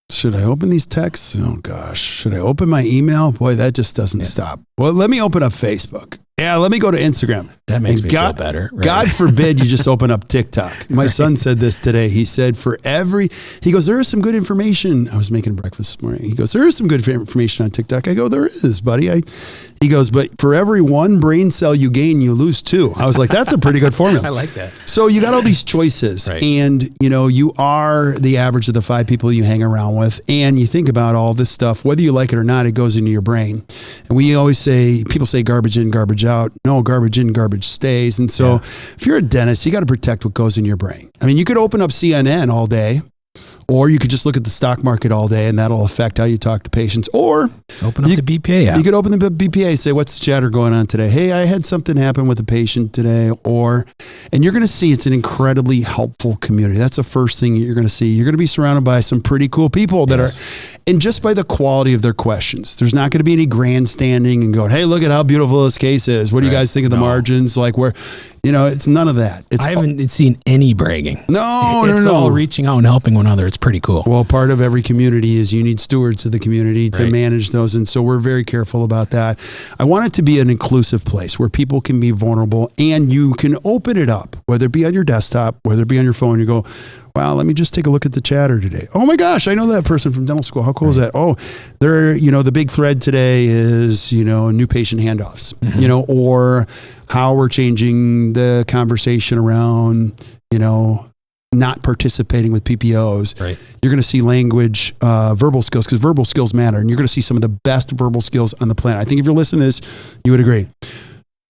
Should I open these texts? Oh, gosh. Should I open my email? Boy, that just doesn't stop. Well, let me open up Facebook. Yeah, let me go to Instagram. That makes me feel better. Right? God forbid you just open up TikTok. My son said this today. He said he goes, there is some good information. I was making breakfast this morning. He goes, there is some good information on TikTok. I go, there is, buddy. He goes, but for every one brain cell you gain, you lose two. I was like, that's a pretty good formula. I like that. So you got all these choices, and you know, you are the average of the 5 people you hang around with, and you think about all this stuff, whether you like it or not, it goes into your brain. And we always say, people say garbage in, garbage out. No, garbage in, garbage stays. And so if you're a dentist, you got to protect what goes in your brain. I mean, you could open up CNN all day Or you could just look at the stock market all day and that'll affect how you talk to patients. Or open up the BPA app. You could open the BPA, say, what's the chatter going on today? Hey, I had something happen with a patient today. And you're going to see it's an incredibly helpful community. That's the first thing you're going to see. You're going to be surrounded by some pretty cool people that are, and just by the quality of their questions, there's not going to be any grandstanding and going, hey, look at how beautiful this case is. What do you guys think of the margins? Like where, it's none of that. I haven't seen any bragging. No. It's all reaching out and helping one another. It's pretty cool. Well, part of every community is you need stewards of the community to manage those. And so we're very careful about that. I want it to be an inclusive place where people can be vulnerable and you can open it up, whether it be on your desktop, whether it be on your phone. You go, wow, let me just take a look at the chatter today. Oh my gosh, I know that person from dental school. How cool is that? Oh, the big thread today is, new patient handoffs, or how we're changing the conversation around, not participating with PPOs. Right. You're going to see language, verbal skills, because verbal skills matter. And you're going to see some of the best verbal skills on the planet. I think if you're listening to this, you would agree.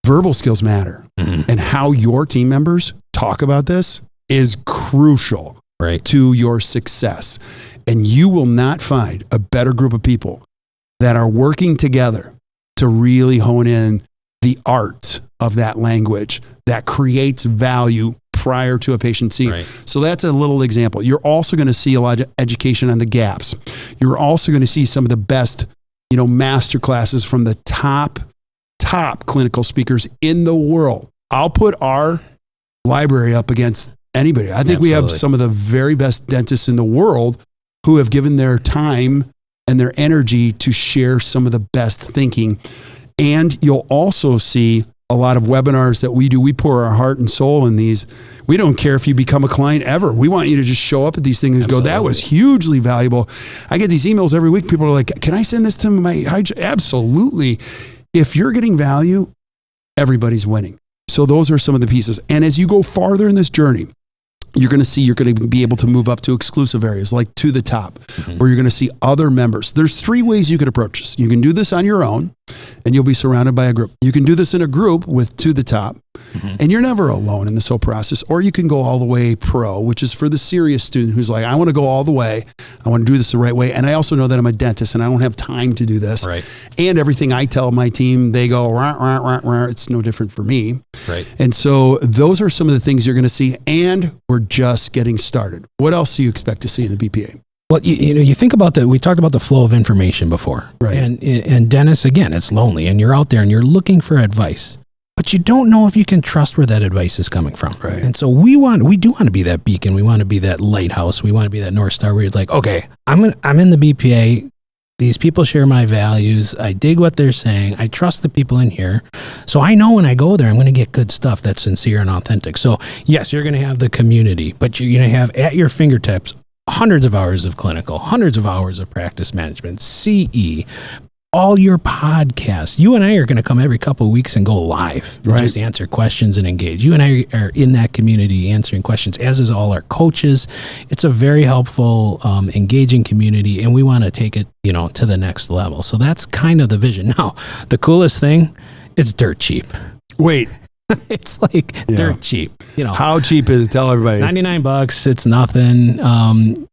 Verbal skills matter. Mm-hmm. And how your team members talk about this is crucial to your success. And you will not find a better group of people that are working together to really hone in the art of that language that creates value prior to a patient seeing. Right. So that's a little example. You're also going to see a lot of education on the gaps. You're also going to see some of the best, master classes from the top clinical speakers in the world. I'll put our library up against anybody. I think we have some of the very best dentists in the world who have given their time and their energy to share some of the best thinking. And you'll also see a lot of webinars that we do. We pour our heart and soul in these. We don't care if you become a client ever. We want you to just show up at these things and go, that was hugely valuable. I get these emails every week. People are like, can I send this to my hygiene? Absolutely. If you're getting value, everybody's winning. So those are some of the pieces. And as you go farther in this journey, you're going to be able to move up to exclusive areas like to the top, where you're going to see other members. There's 3 ways you could approach this. You can do this on your own and you'll be surrounded by a group. You can do this in a group with to the top and you're never alone in this whole process. Or you can go all the way pro, which is for the serious student who's like, I want to go all the way. I want to do this the right way. And I also know that I'm a dentist and I don't have time to do this. Right. And everything I tell my team, they go, rah, rah, rah, rah. It's no different for me. Right. And so those are some of the things you're going to see. And we're just getting started. What else do you expect to see in the BPA? Well, you think about we talked about the flow of information before. Right. And dentists, again, it's lonely and you're out there and you're looking for advice, but you don't know if you can trust where that advice is coming from. Right. And so we do want to be that beacon. We want to be that lighthouse. We want to be that North Star where it's like, okay, I'm in the BPA. These people share my values. I dig what they're saying. I trust the people in here. So I know when I go there, I'm going to get good stuff that's sincere and authentic. So yes, you're going to have the community, but you're going to have at your fingertips hundreds of hours of clinical, hundreds of hours of practice management, CE, all your podcasts. You and I are going to come every couple of weeks and go live and just answer questions and engage. You and I are in that community answering questions, as is all our coaches. It's a very helpful, engaging community, and we want to take it, to the next level. So that's kind of the vision. Now, the coolest thing, it's dirt cheap. Wait. It's like dirt cheap. How cheap is it? Tell everybody. $99. It's nothing.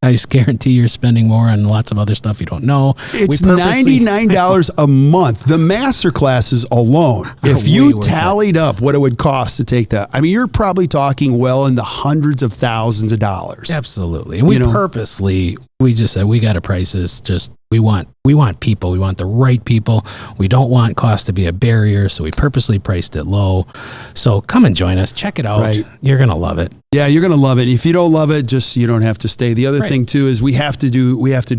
I just guarantee you're spending more on lots of other stuff you don't know. It's $99 a month. The master classes alone, if you tallied up what it would cost to take that, you're probably talking well in the hundreds of thousands of dollars. Absolutely. And we just said we got to price this. We want people. We want the right people. We don't want cost to be a barrier, so we purposely priced it low. So come and join us. Check it out. Right. You're gonna love it. Yeah, you're gonna love it. If you don't love it, you don't have to stay. The other thing too is we have to do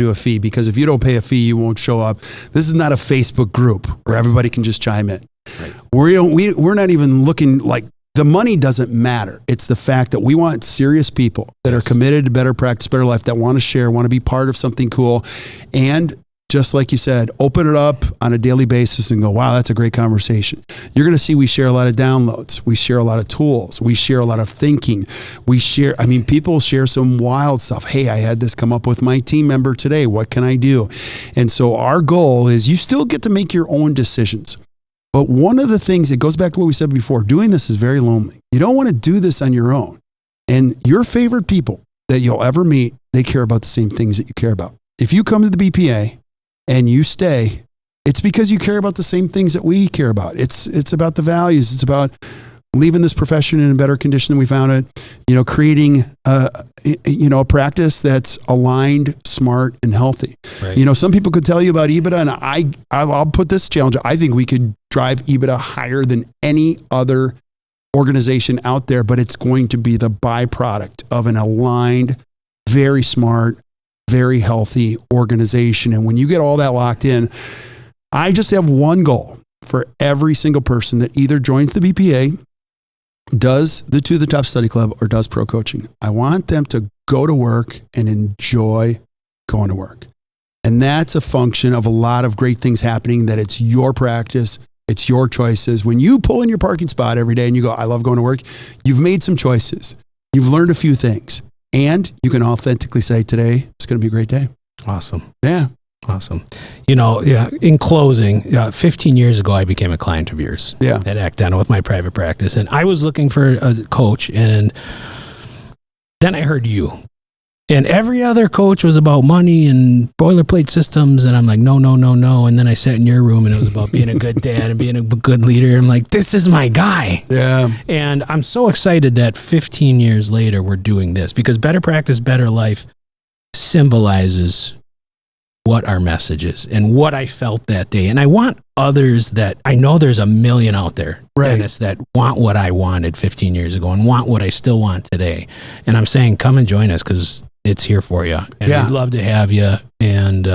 a fee, because if you don't pay a fee, you won't show up. This is not a Facebook group where everybody can just chime in. Right. We're not even looking like. The money doesn't matter. It's the fact that we want serious people that are committed to better practice, better life, that want to share, want to be part of something cool. And just like you said, open it up on a daily basis and go, wow, that's a great conversation. You're going to see we share a lot of downloads. We share a lot of tools. We share a lot of thinking. People share some wild stuff. Hey, I had this come up with my team member today. What can I do? And so our goal is you still get to make your own decisions. But one of the things, it goes back to what we said before, doing this is very lonely. You don't want to do this on your own. And your favorite people that you'll ever meet they care about the same things that you care about. If you come to the BPA and you stay, it's because you care about the same things that we care about. It's about the values. It's about leaving this profession in a better condition than we found it, creating a practice that's aligned, smart, and healthy. Right. Some people could tell you about EBITDA, and I'll put this challenge. I think we could drive EBITDA higher than any other organization out there, but it's going to be the byproduct of an aligned, very smart, very healthy organization. And when you get all that locked in, I just have one goal for every single person that either joins the BPA, does the To the Top Study Club, or does pro coaching. I want them to go to work and enjoy going to work. And that's a function of a lot of great things happening, that it's your practice, it's your choices. When you pull in your parking spot every day and you go, I love going to work, you've made some choices. You've learned a few things. And you can authentically say, today, it's going to be a great day. Awesome. Yeah. Awesome. In closing, 15 years ago, I became a client of yours at Act Dental with my private practice. And I was looking for a coach. And then I heard you. And every other coach was about money and boilerplate systems. And I'm like, no. And then I sat in your room and it was about being a good dad and being a good leader. I'm like, this is my guy. Yeah. And I'm so excited that 15 years later, we're doing this, because Better Practice, Better Life symbolizes what our message is and what I felt that day. And I want others that, I know there's a million out there, dentists, that want what I wanted 15 years ago and want what I still want today. And I'm saying, come and join us, because it's here for you. And we'd love to have you. And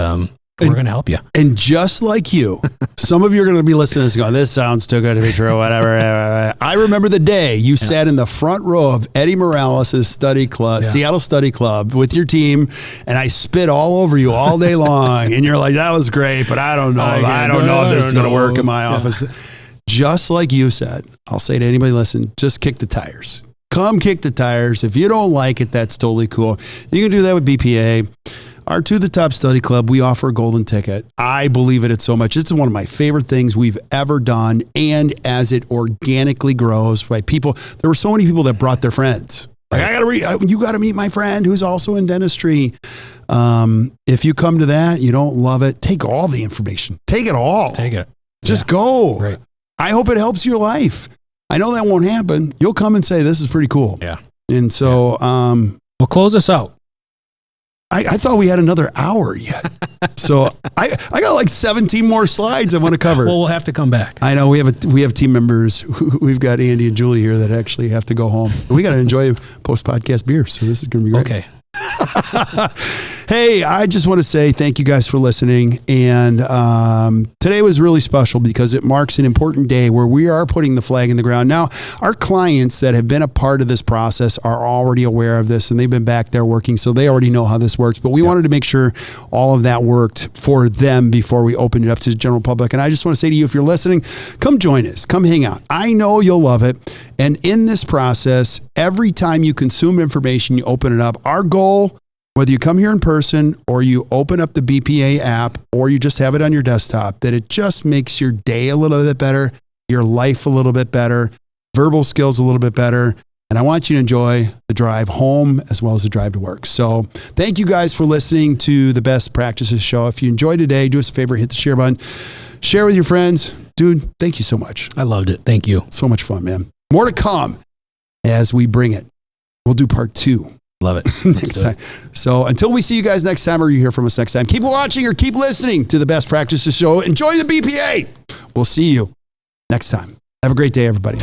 we're going to help you. And just like you, some of you are going to be listening to this going, this sounds too good to be true, whatever. I remember the day you sat in the front row of Eddie Morales' study club, Seattle Study Club, with your team, and I spit all over you all day long. And you're like, that was great, but I don't know. I don't know if this is going to work in my office. Just like you said, I'll say to anybody listen, just kick the tires. Come kick the tires. If you don't like it, that's totally cool. You can do that with BPA. Our To the Top Study Club, we offer a golden ticket. I believe in it so much. It's one of my favorite things we've ever done. And as it organically grows, right? There were so many people that brought their friends. Like, you got to meet my friend who's also in dentistry. If you come to that, you don't love it, take all the information. Take it all. Take it. Just go. Right. I hope it helps your life. I know that won't happen. You'll come and say, this is pretty cool. Yeah. And so, well, close us out. I thought we had another hour yet. So I got like 17 more slides I want to cover. Well, we'll have to come back. I know we have team members. We've got Andy and Julie here that actually have to go home. We got to enjoy post-podcast beer. So this is going to be great. Okay. Hey, I just want to say thank you guys for listening. And today was really special because it marks an important day where we are putting the flag in the ground. Now, our clients that have been a part of this process are already aware of this, and they've been back there working, so they already know how this works. But we wanted to make sure all of that worked for them before we opened it up to the general public. And I just want to say to you, if you're listening, come join us. Come hang out. I know you'll love it. And in this process, every time you consume information, you open it up. Our goal, whether you come here in person or you open up the BPA app or you just have it on your desktop, that it just makes your day a little bit better, your life a little bit better, verbal skills a little bit better. And I want you to enjoy the drive home as well as the drive to work. So thank you guys for listening to the Best Practices Show. If you enjoyed today, do us a favor, hit the share button, share with your friends. Dude, thank you so much. I loved it. Thank you. So much fun, man. More to come as we bring it. We'll do part 2. Love it. Next time. So until we see you guys next time or you hear from us next time, keep watching or keep listening to the Best Practices Show. Enjoy the BPA. We'll see you next time. Have a great day, everybody.